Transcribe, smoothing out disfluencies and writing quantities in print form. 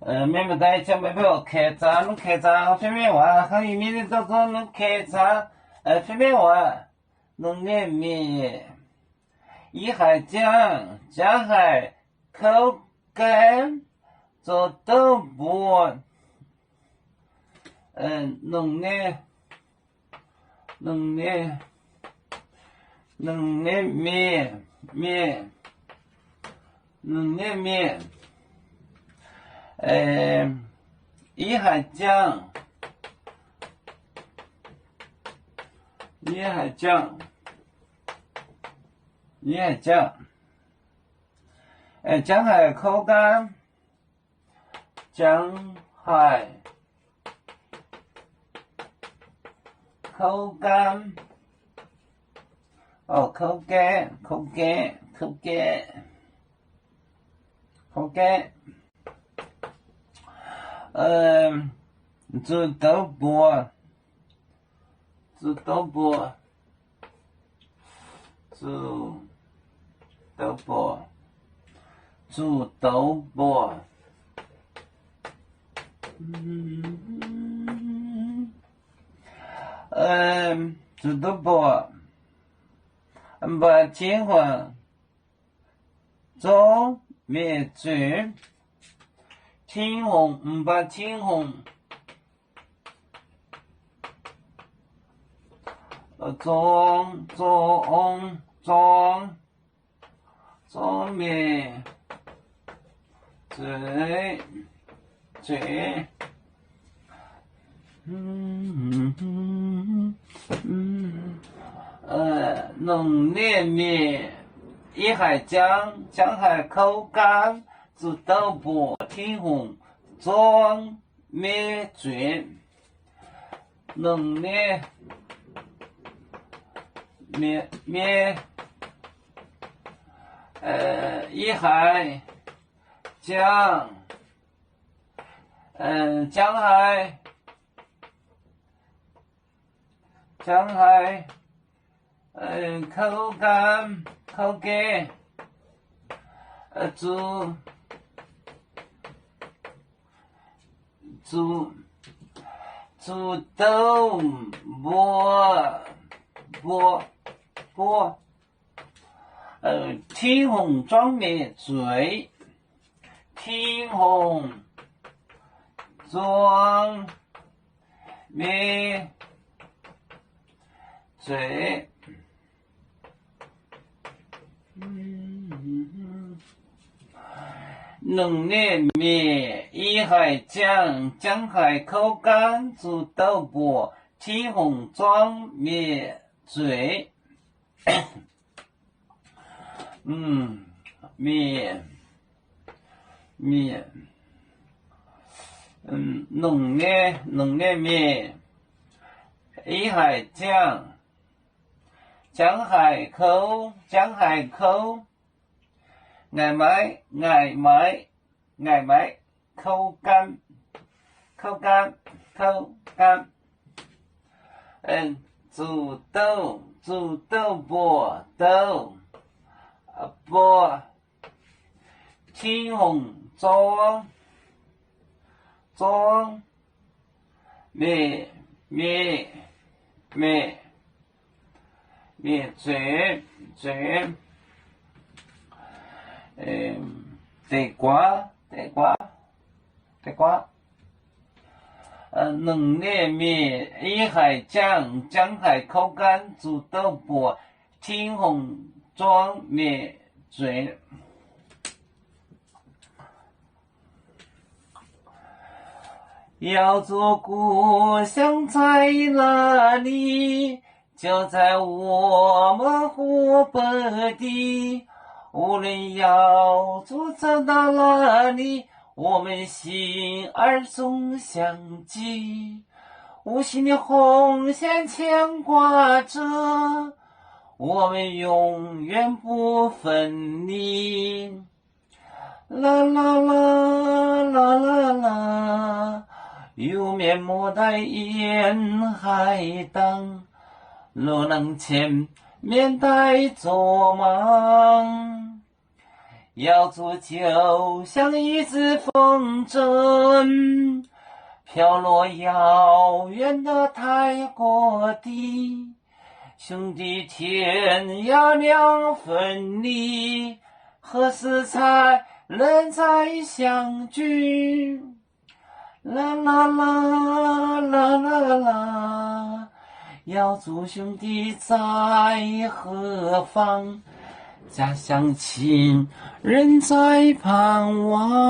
明不带讲没票开闸，开闸随便玩，还有明的早早能开闸，随便玩，能连面，一海酱，加海口感，做豆腐，能连面，能连面。一海酱，江海口感，江海口感，口感，煮豆腐，煮豆腐，煮豆腐，把结婚做面煮，青红把青红，做面煮，能连面，一海酱，江海口感，煮豆腐，青红做面煮，能连面，一海酱，江海，口感，煮豆腐，青红装面水，青红装面水，能连面，一海酱，江海口感，煮豆腐，青红装面水，面，能连面，一海酱，江海口，爱买，口感，煮豆腐，青红装面煮，地瓜，能连面，一海酱，江海口感，煮豆腐，青红装面煮。要做故乡在哪里？就在我们湖北地。无论要走到哪里，我们心儿总相系。无形的红线牵挂着，我们永远不分离。啦啦啦啦啦啦，有面莫待沿海等，路能前面待作忙。要做就像一只风筝，飘落遥远的泰国地。兄弟天涯两分离，何时才能再相聚？啦啦啦啦啦啦，要祝兄弟在何方？家乡亲人在盼望。